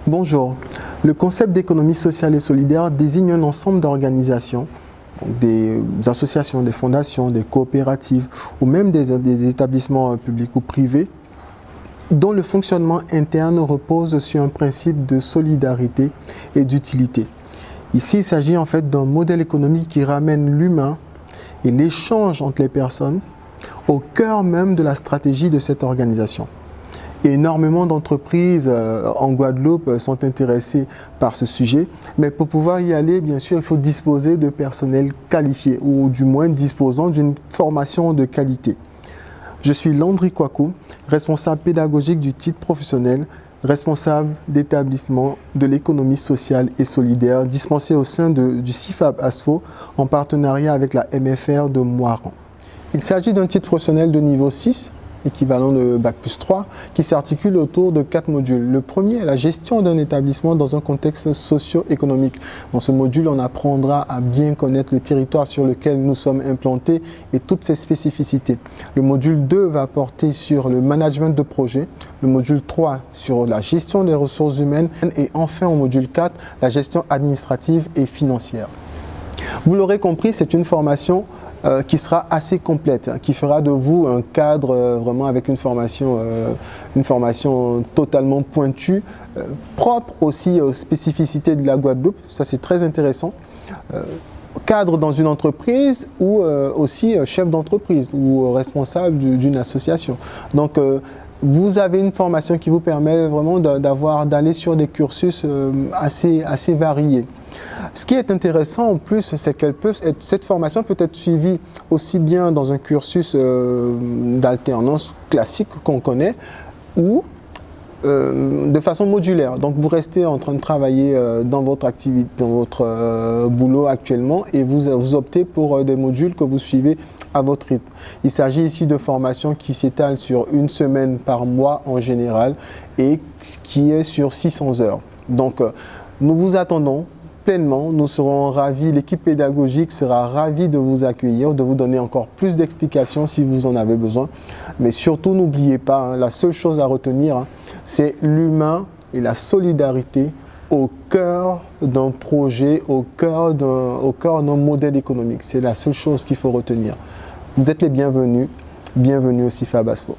Bonjour. Le concept d'économie sociale et solidaire désigne un ensemble d'organisations, des associations, des fondations, des coopératives ou même des établissements publics ou privés dont le fonctionnement interne repose sur un principe de solidarité et d'utilité. Ici, il s'agit en fait d'un modèle économique qui ramène l'humain et l'échange entre les personnes au cœur même de la stratégie de cette organisation. Énormément d'entreprises en Guadeloupe sont intéressées par ce sujet, mais pour pouvoir y aller, bien sûr, il faut disposer de personnel qualifié ou du moins disposant d'une formation de qualité. Je suis Landry Kwaku, responsable pédagogique du titre professionnel, responsable d'établissement de l'économie sociale et solidaire dispensé au sein du CIFAB ASFO en partenariat avec la MFR de Moiran. Il s'agit d'un titre professionnel de niveau 6, équivalent de Bac+3, qui s'articule autour de 4 modules. Le premier est la gestion d'un établissement dans un contexte socio-économique. Dans ce module, on apprendra à bien connaître le territoire sur lequel nous sommes implantés et toutes ses spécificités. Le module 2 va porter sur le management de projet, le module 3 sur la gestion des ressources humaines et enfin au module 4, la gestion administrative et financière. Vous l'aurez compris, c'est une formation qui sera assez complète, qui fera de vous un cadre vraiment avec une formation totalement pointue, propre aussi aux spécificités de la Guadeloupe, ça c'est très intéressant. Cadre dans une entreprise ou aussi chef d'entreprise ou responsable d'une association. Donc vous avez une formation qui vous permet vraiment d'aller sur des cursus assez variés. Ce qui est intéressant en plus, c'est que cette formation peut être suivie aussi bien dans un cursus d'alternance classique qu'on connaît ou de façon modulaire. Donc vous restez en train de travailler dans votre activité, dans votre boulot actuellement et vous optez pour des modules que vous suivez à votre rythme. Il s'agit ici de formations qui s'étalent sur 1 semaine par mois en général et qui est sur 600 heures. Donc nous vous attendons pleinement, nous serons ravis, l'équipe pédagogique sera ravie de vous accueillir, de vous donner encore plus d'explications si vous en avez besoin. Mais surtout, n'oubliez pas, la seule chose à retenir, c'est l'humain et la solidarité au cœur d'un projet, au cœur d'un modèle économique. C'est la seule chose qu'il faut retenir. Vous êtes les bienvenus, bienvenue au CIFAB ASFO.